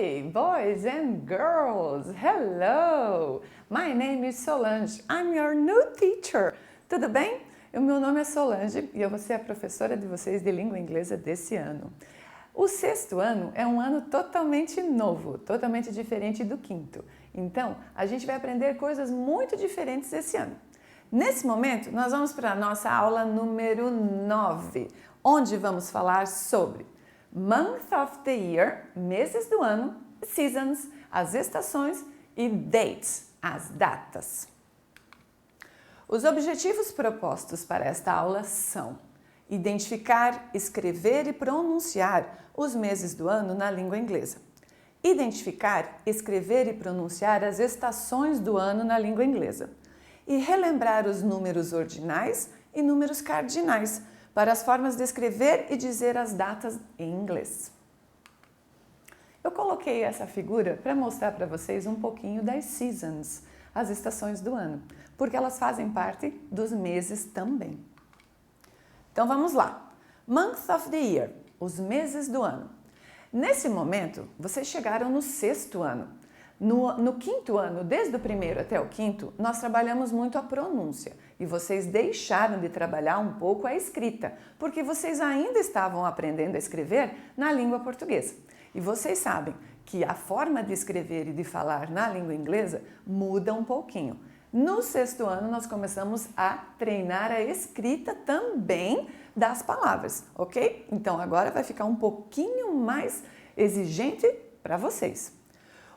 Hey, boys and girls! Hello! My name is Solange. I'm your new teacher. Tudo bem? O meu nome é Solange e eu vou ser a professora de vocês de língua inglesa desse ano. O sexto ano é um ano totalmente novo, totalmente diferente do quinto. Então, a gente vai aprender coisas muito diferentes esse ano. Nesse momento, nós vamos para a nossa aula número 9, onde vamos falar sobre Month of the Year, meses do ano, Seasons, as estações e Dates, as datas. Os objetivos propostos para esta aula são identificar, escrever e pronunciar os meses do ano na língua inglesa. Identificar, escrever e pronunciar as estações do ano na língua inglesa. E relembrar os números ordinais e números cardinais para as formas de escrever e dizer as datas em inglês. Eu coloquei essa figura para mostrar para vocês um pouquinho das seasons, as estações do ano, porque elas fazem parte dos meses também. Então vamos lá. Month of the Year, os meses do ano. Nesse momento, vocês chegaram no sexto ano. No quinto ano, desde o primeiro até o quinto, nós trabalhamos muito a pronúncia e vocês deixaram de trabalhar um pouco a escrita, porque vocês ainda estavam aprendendo a escrever na língua portuguesa. E vocês sabem que a forma de escrever e de falar na língua inglesa muda um pouquinho. No sexto ano, nós começamos a treinar a escrita também das palavras, ok? Então, agora vai ficar um pouquinho mais exigente para vocês.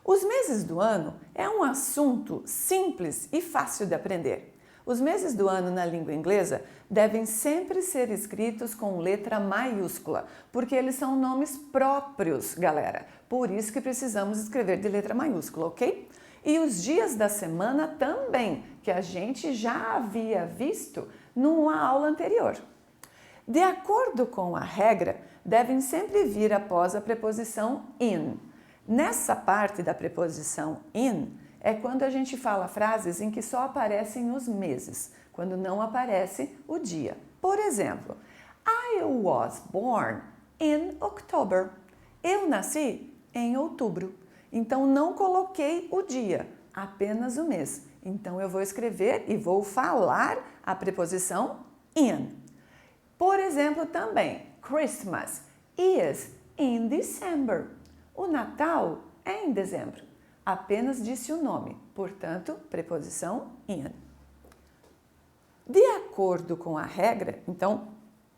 Os meses do ano é um assunto simples e fácil de aprender. Os meses do ano na língua inglesa devem sempre ser escritos com letra maiúscula, porque eles são nomes próprios, galera. Por isso que precisamos escrever de letra maiúscula, ok? E os dias da semana também, que a gente já havia visto numa aula anterior. De acordo com a regra, devem sempre vir após a preposição in. Nessa parte da preposição in é quando a gente fala frases em que só aparecem os meses, quando não aparece o dia. Por exemplo, I was born in October. Eu nasci em outubro. Então não coloquei o dia, apenas o mês. Então eu vou escrever e vou falar a preposição in. Por exemplo, também, Christmas is in December. O Natal é em dezembro. Apenas disse o nome, portanto, preposição in. De acordo com a regra, então,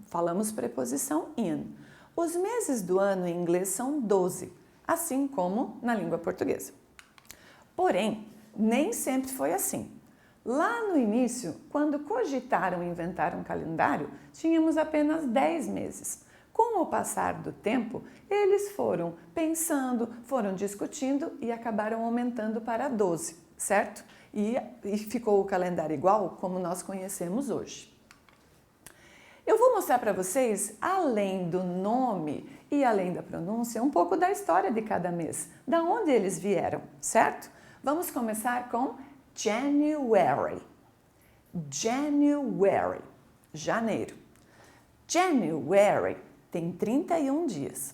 falamos preposição in. Os meses do ano em inglês são 12, assim como na língua portuguesa. Porém, nem sempre foi assim. Lá no início, quando cogitaram inventar um calendário, tínhamos apenas 10 meses. Com o passar do tempo, eles foram pensando, foram discutindo e acabaram aumentando para 12, certo? E ficou o calendário igual como nós conhecemos hoje. Eu vou mostrar para vocês, além do nome e além da pronúncia, um pouco da história de cada mês, da onde eles vieram, certo? Vamos começar com January. January, janeiro. January tem 31 dias.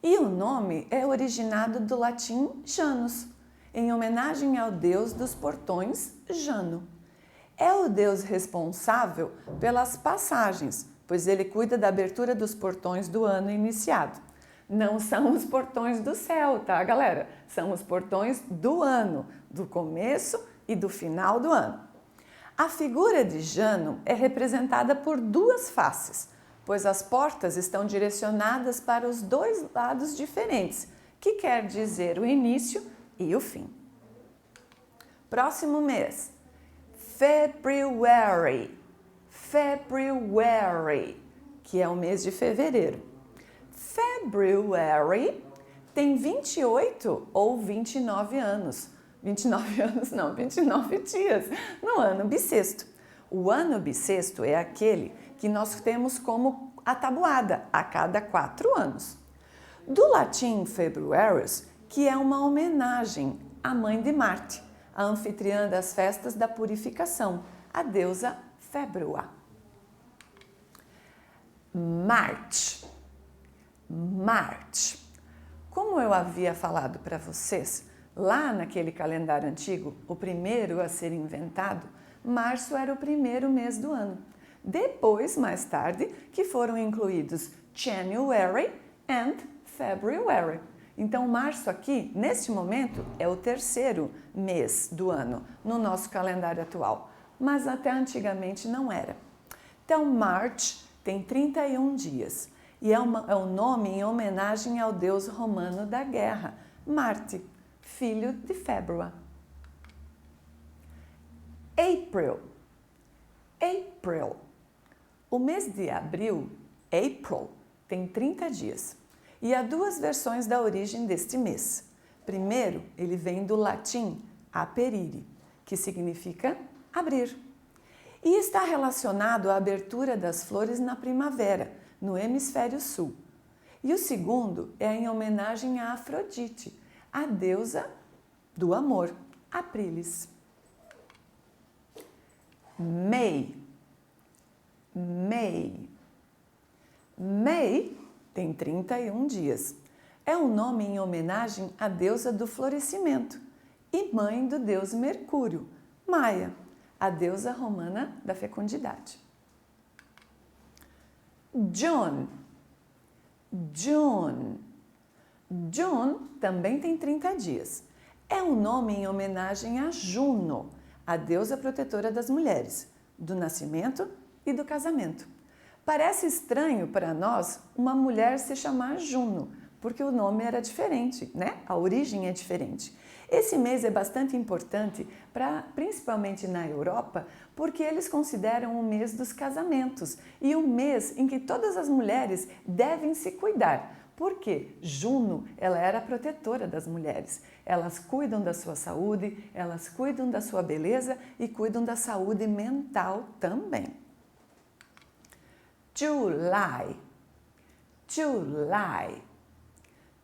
E o nome é originado do latim Janus, em homenagem ao deus dos portões, Jano. É o deus responsável pelas passagens, pois ele cuida da abertura dos portões do ano iniciado. Não são os portões do céu, tá, galera? São os portões do ano, do começo e do final do ano. A figura de Jano é representada por duas faces, pois as portas estão direcionadas para os dois lados diferentes, que quer dizer o início e o fim. Próximo mês, February. February, que é o mês de fevereiro. February tem 28 ou 29 anos. 29 anos não, 29 dias no ano bissexto. O ano bissexto é aquele que nós temos como a tabuada a cada 4 anos. Do latim Februarius, que é uma homenagem à mãe de Marte, a anfitriã das festas da purificação, a deusa Februa. March. March. Como eu havia falado para vocês, lá naquele calendário antigo, o primeiro a ser inventado, março era o primeiro mês do ano. Depois, mais tarde, que foram incluídos January and February. Então, março aqui, neste momento, é o terceiro mês do ano no nosso calendário atual, mas até antigamente não era. Então, March tem 31 dias e é um nome em homenagem ao deus romano da guerra, Marte, filho de February. April. April. O mês de abril, April, tem 30 dias. E há duas versões da origem deste mês. Primeiro, ele vem do latim aperire, que significa abrir. E está relacionado à abertura das flores na primavera, no hemisfério sul. E o segundo é em homenagem a Afrodite, a deusa do amor, Aprilis. May. May. May tem 31 dias. É um nome em homenagem à deusa do florescimento e mãe do deus Mercúrio, Maia, a deusa romana da fecundidade. June. June. June também tem 30 dias. É um nome em homenagem a Juno, a deusa protetora das mulheres, do nascimento e do casamento. Parece estranho para nós uma mulher se chamar Juno, porque o nome era diferente, né? A origem é diferente. Esse mês é bastante importante, principalmente na Europa, porque eles consideram o mês dos casamentos e o mês em que todas as mulheres devem se cuidar. Porque Juno, ela era a protetora das mulheres. Elas cuidam da sua saúde, elas cuidam da sua beleza e cuidam da saúde mental também. July. July.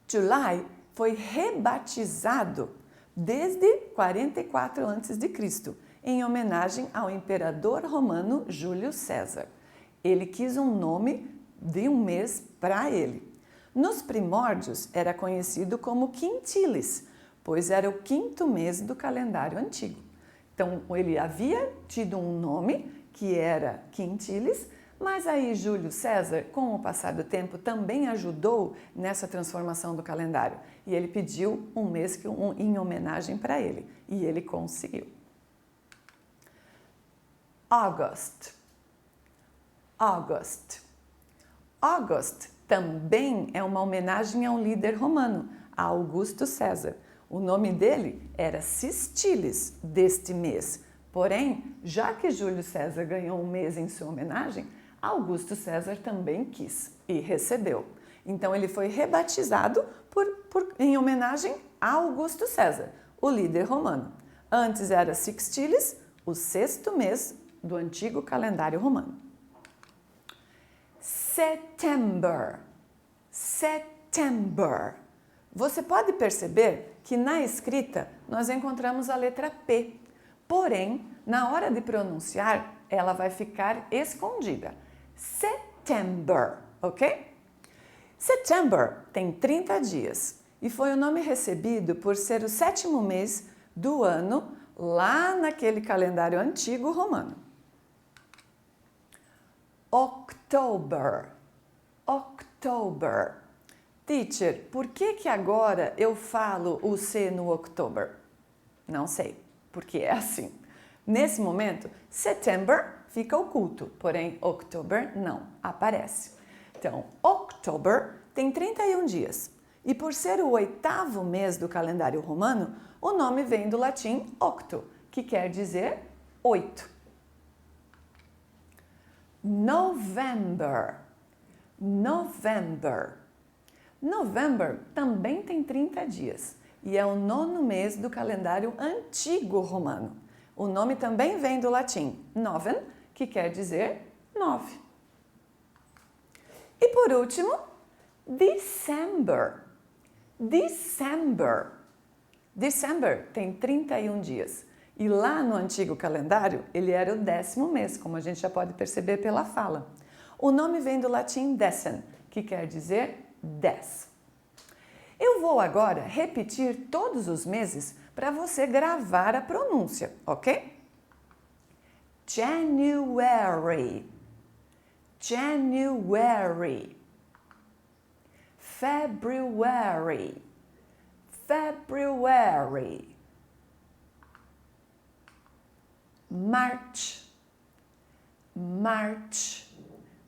July foi rebatizado desde 44 a.C., em homenagem ao imperador romano Júlio César. Ele quis um nome de um mês para ele. Nos primórdios era conhecido como Quintilis, pois era o quinto mês do calendário antigo. Então ele havia tido um nome que era Quintilis, mas aí Júlio César, com o passar do tempo, também ajudou nessa transformação do calendário. E ele pediu um mês em homenagem para ele. E ele conseguiu. August. August. August também é uma homenagem a um líder romano, a Augusto César. O nome dele era Sistilis deste mês. Porém, já que Júlio César ganhou um mês em sua homenagem, Augusto César também quis e recebeu. Então ele foi rebatizado em homenagem a Augusto César, o líder romano. Antes era Sextilis, o sexto mês do antigo calendário romano. September. September. Você pode perceber que na escrita nós encontramos a letra P. Porém, na hora de pronunciar, ela vai ficar escondida. September, ok? September tem 30 dias e foi o nome recebido por ser o sétimo mês do ano lá naquele calendário antigo romano. October. October. Teacher, por que agora eu falo o C no October? Não sei, porque é assim. Nesse momento, September fica oculto, porém October não aparece. Então, October tem 31 dias e por ser o oitavo mês do calendário romano, o nome vem do latim octo, que quer dizer 8. November. November. November também tem 30 dias e é o nono mês do calendário antigo romano. O nome também vem do latim noven, que quer dizer 9. E por último, December. December. December tem 31 dias. E lá no antigo calendário, ele era o 10º mês, como a gente já pode perceber pela fala. O nome vem do latim decem, que quer dizer 10. Eu vou agora repetir todos os meses para você gravar a pronúncia, ok? January, January, February, February, March, March.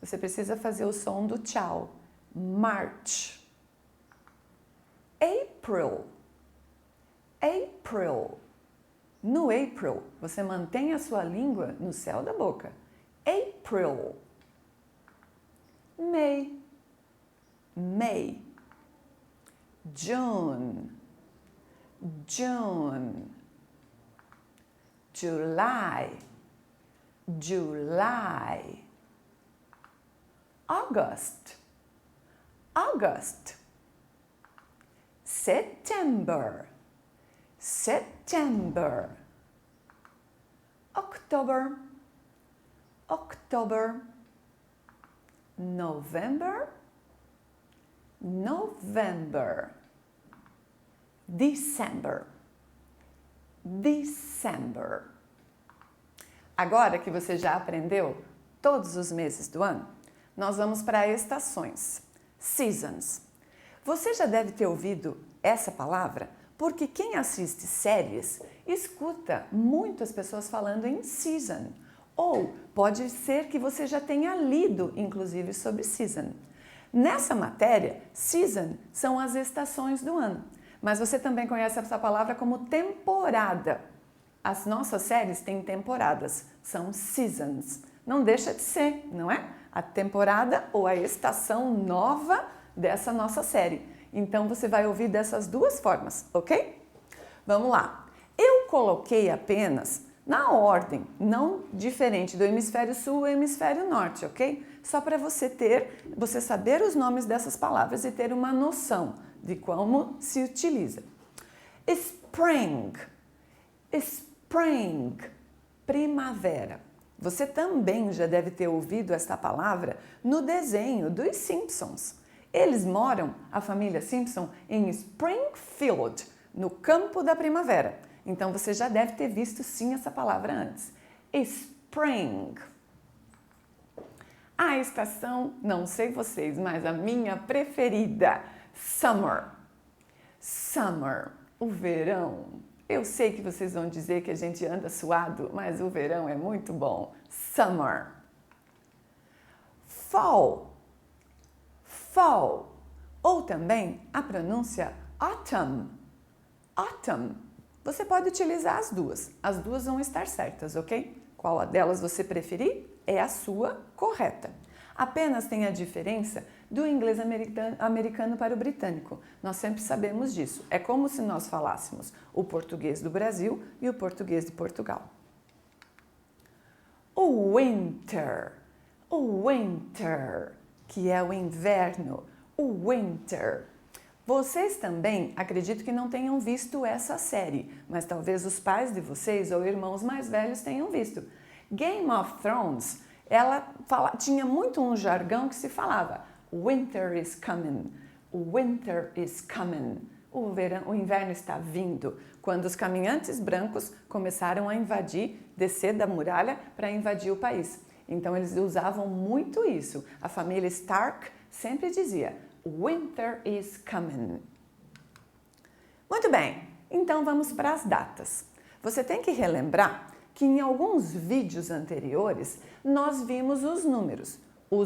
Você precisa fazer o som do tchau. March. April, April. No April, você mantém a sua língua no céu da boca. April. May, May. June, June. July, July. August, August. September, September. October, October. November, November. December, December. Agora que você já aprendeu todos os meses do ano, nós vamos para estações, seasons. Você já deve ter ouvido essa palavra porque quem assiste séries escuta muitas pessoas falando em season. Ou pode ser que você já tenha lido, inclusive, sobre season. Nessa matéria, season são as estações do ano. Mas você também conhece essa palavra como temporada. As nossas séries têm temporadas, são seasons. Não deixa de ser, não é? A temporada ou a estação nova dessa nossa série. Então você vai ouvir dessas duas formas, ok? Vamos lá. Eu coloquei apenas na ordem, não diferente do hemisfério sul e hemisfério norte, ok? Só para você saber os nomes dessas palavras e ter uma noção de como se utiliza. Spring, spring, primavera. Você também já deve ter ouvido esta palavra no desenho dos Simpsons. Eles moram, a família Simpson, em Springfield, no campo da primavera. Então você já deve ter visto sim essa palavra antes. Spring. A estação, não sei vocês, mas a minha preferida, summer. Summer, o verão. Eu sei que vocês vão dizer que a gente anda suado, mas o verão é muito bom. Summer. Fall. Fall. Ou também a pronúncia autumn. Autumn. Você pode utilizar as duas. As duas vão estar certas, ok? Qual delas você preferir é a sua correta. Apenas tem a diferença do inglês americano para o britânico. Nós sempre sabemos disso. É como se nós falássemos o português do Brasil e o português de Portugal. O winter, que é o inverno, o winter. Vocês também, acredito que não tenham visto essa série, mas talvez os pais de vocês ou irmãos mais velhos tenham visto. Game of Thrones, tinha muito um jargão que se falava Winter is coming, winter is coming. O inverno está vindo. Quando os caminhantes brancos começaram a descer da muralha para invadir o país. Então eles usavam muito isso. A família Stark sempre dizia Winter is coming. Muito bem, então vamos para as datas. Você tem que relembrar que em alguns vídeos anteriores nós vimos os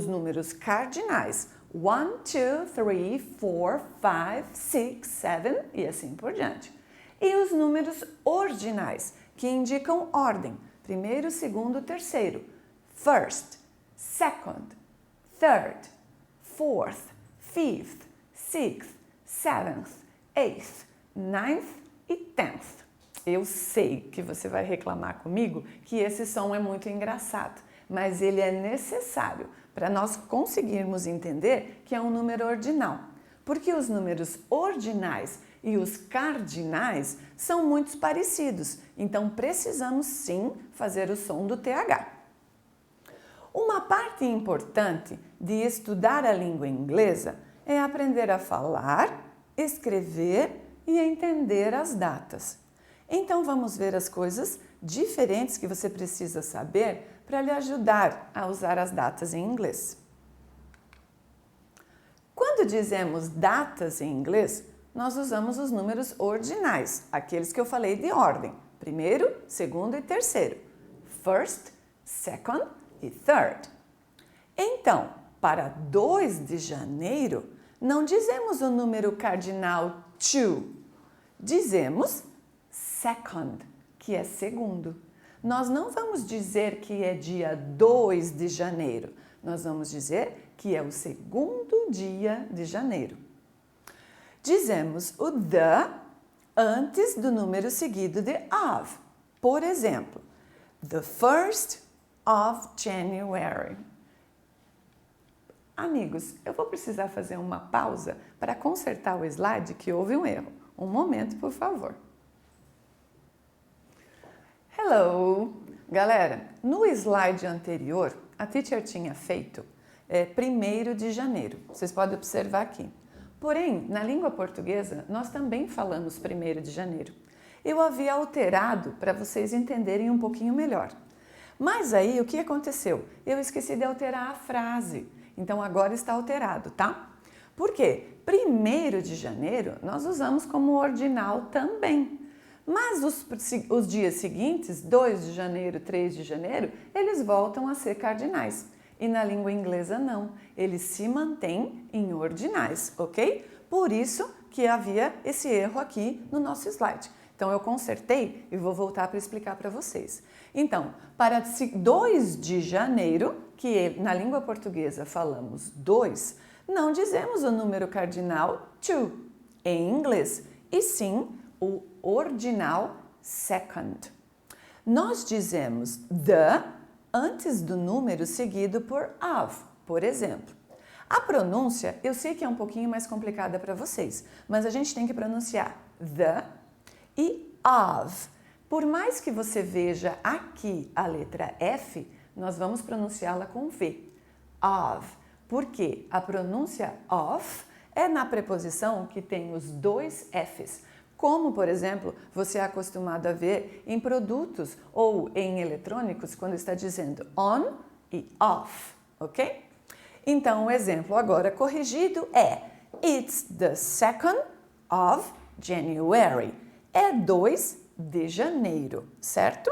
números cardinais. 1, 2, 3, 4, 5, 6, 7 e assim por diante. E os números ordinais, que indicam ordem. Primeiro, segundo, terceiro. First, second, third, fourth, fifth, sixth, seventh, eighth, ninth e tenth. Eu sei que você vai reclamar comigo que esse som é muito engraçado, mas ele é necessário para nós conseguirmos entender que é um número ordinal. Porque os números ordinais e os cardinais são muito parecidos, então precisamos sim fazer o som do TH. Uma parte importante de estudar a língua inglesa é aprender a falar escrever e entender as datas. Então vamos ver as coisas diferentes que você precisa saber para lhe ajudar a usar as datas em inglês. Quando dizemos datas em inglês, nós usamos os números ordinais, aqueles que eu falei de ordem. Primeiro, segundo e terceiro. First, second e third. Então, para 2 de janeiro, não dizemos o número cardinal 2. Dizemos second, que é segundo. Nós não vamos dizer que é dia 2 de janeiro. Nós vamos dizer que é o segundo dia de janeiro. Dizemos o the antes do número seguido de of. Por exemplo, the 1st of January. Amigos, eu vou precisar fazer uma pausa para consertar o slide que houve um erro. Um momento, por favor. Hello! Galera, no slide anterior, a teacher tinha feito 1º de janeiro. Vocês podem observar aqui. Porém, na língua portuguesa, nós também falamos 1º de janeiro. Eu havia alterado para vocês entenderem um pouquinho melhor. Mas aí, o que aconteceu? Eu esqueci de alterar a frase. Então, agora está alterado, tá? Por quê? 1º de janeiro, nós usamos como ordinal também. Mas os dias seguintes, 2 de janeiro, 3 de janeiro, eles voltam a ser cardinais. E na língua inglesa não, eles se mantêm em ordinais, ok? Por isso que havia esse erro aqui no nosso slide. Então eu consertei e vou voltar para explicar para vocês. Então, para 2 de janeiro, que na língua portuguesa falamos 2, não dizemos o número cardinal 2 em inglês, e sim o ordinal second. Nós dizemos the antes do número seguido por of, por exemplo. A pronúncia, eu sei que é um pouquinho mais complicada para vocês, mas a gente tem que pronunciar the e of. Por mais que você veja aqui a letra F, nós vamos pronunciá-la com V. Of. Por quê? A pronúncia of é na preposição que tem os 2 Fs. Como, por exemplo, você é acostumado a ver em produtos ou em eletrônicos quando está dizendo on e off, ok? Então, o exemplo agora corrigido é It's the 2nd of January. É 2 de janeiro, certo?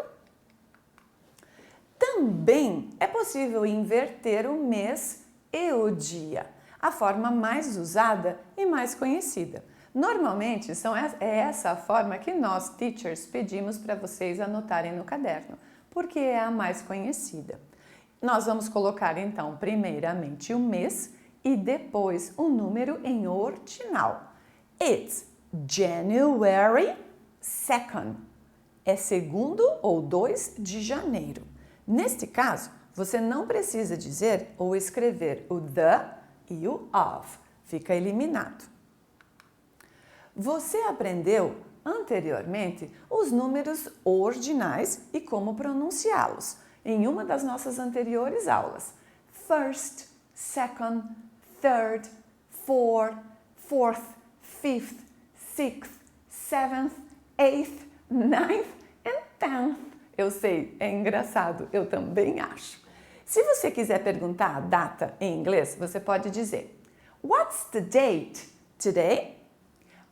Também é possível inverter o mês e o dia, a forma mais usada e mais conhecida. Normalmente, é essa a forma que nós, teachers, pedimos para vocês anotarem no caderno, porque é a mais conhecida. Nós vamos colocar, então, primeiramente o mês e depois o número em ordinal. It's January 2nd. É segundo ou 2 de janeiro. Neste caso, você não precisa dizer ou escrever o the e o of. Fica eliminado. Você aprendeu anteriormente os números ordinais e como pronunciá-los em uma das nossas anteriores aulas. First, second, third, fourth, fifth, sixth, seventh, eighth, ninth and tenth. Eu sei, é engraçado, eu também acho. Se você quiser perguntar a data em inglês, você pode dizer What's the date today?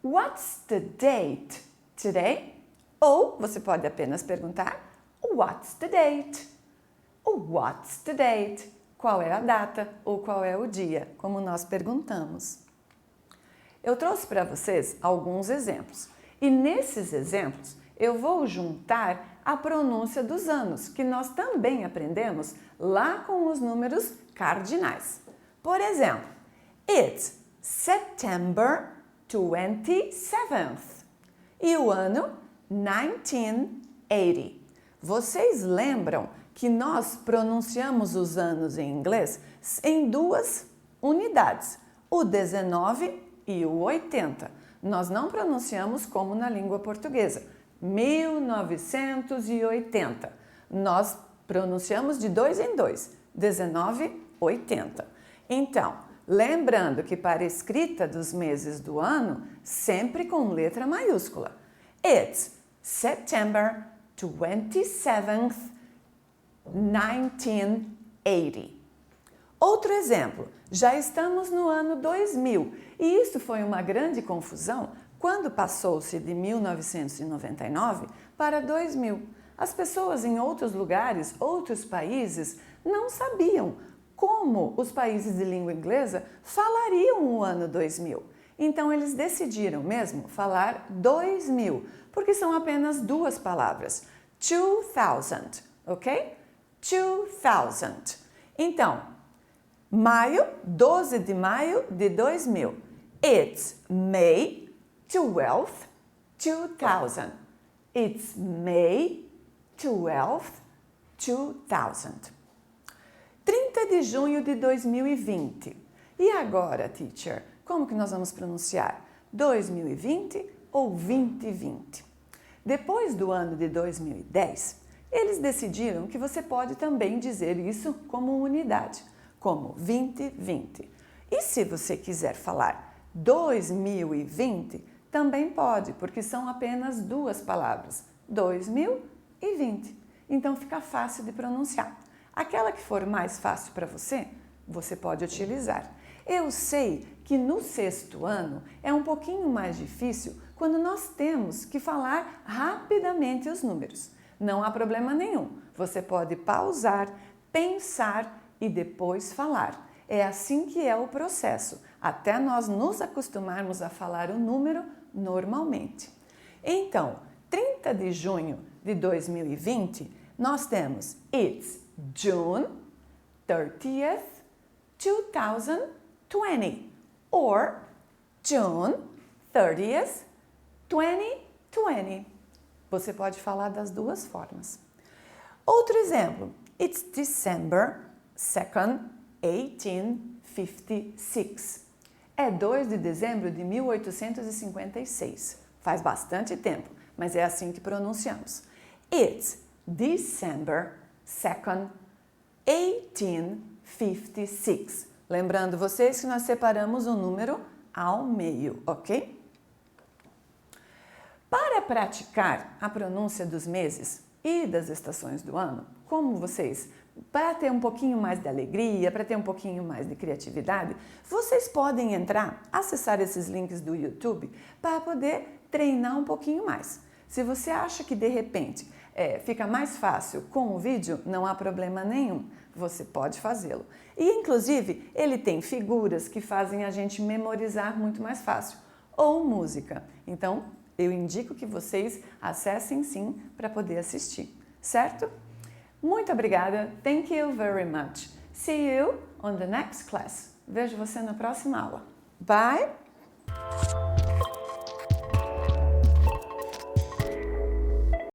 What's the date today? Ou você pode apenas perguntar What's the date? What's the date? Qual é a data ou qual é o dia, como nós perguntamos. Eu trouxe para vocês alguns exemplos e nesses exemplos eu vou juntar a pronúncia dos anos, que nós também aprendemos lá com os números cardinais. Por exemplo, It's September 27th e o ano 1980. Vocês lembram que nós pronunciamos os anos em inglês em 2 unidades, o 19 e o 80. Nós não pronunciamos como na língua portuguesa, 1980. Nós pronunciamos de 2 em 2, 19, 80. Então, Lembrando que para a escrita dos meses do ano, sempre com letra maiúscula. It's September 27th, 1980. Outro exemplo, já estamos no ano 2000 e isso foi uma grande confusão quando passou-se de 1999 para 2000. As pessoas em outros lugares, outros países, não sabiam como os países de língua inglesa falariam o ano 2000. Então eles decidiram mesmo falar 2000, porque são apenas duas palavras. 2000, ok? 2000. Então, maio, 12 de maio de 2000. It's May 12th, 2000. It's May 12th, 2000. 30 de junho de 2020. E agora, teacher, como que nós vamos pronunciar? 2020 ou 2020? Depois do ano de 2010, eles decidiram que você pode também dizer isso como unidade, como 2020. E se você quiser falar 2020, também pode, porque são apenas duas palavras, 2020. Então fica fácil de pronunciar. Aquela que for mais fácil para você, você pode utilizar. Eu sei que no sexto ano é um pouquinho mais difícil quando nós temos que falar rapidamente os números. Não há problema nenhum. Você pode pausar, pensar e depois falar. É assim que é o processo, até nós nos acostumarmos a falar o número normalmente. Então, 30 de junho de 2020, nós temos It's June 30th, 2020 or June 30th, 2020. Você pode falar das duas formas. Outro exemplo, It's December 2nd, 1856. É 2 de dezembro de 1856. Faz bastante tempo, mas é assim que pronunciamos. It's December 2nd, 1856. Lembrando vocês que nós separamos o número ao meio, ok? Para praticar a pronúncia dos meses e das estações do ano, como vocês, para ter um pouquinho mais de alegria, para ter um pouquinho mais de criatividade, vocês podem entrar, acessar esses links do YouTube para poder treinar um pouquinho mais. Se você acha que de repente fica mais fácil com o vídeo, não há problema nenhum, você pode fazê-lo. E inclusive ele tem figuras que fazem a gente memorizar muito mais fácil, ou música. Então eu indico que vocês acessem sim para poder assistir, certo? Muito obrigada, thank you very much. See you on the next class. Vejo você na próxima aula. Bye!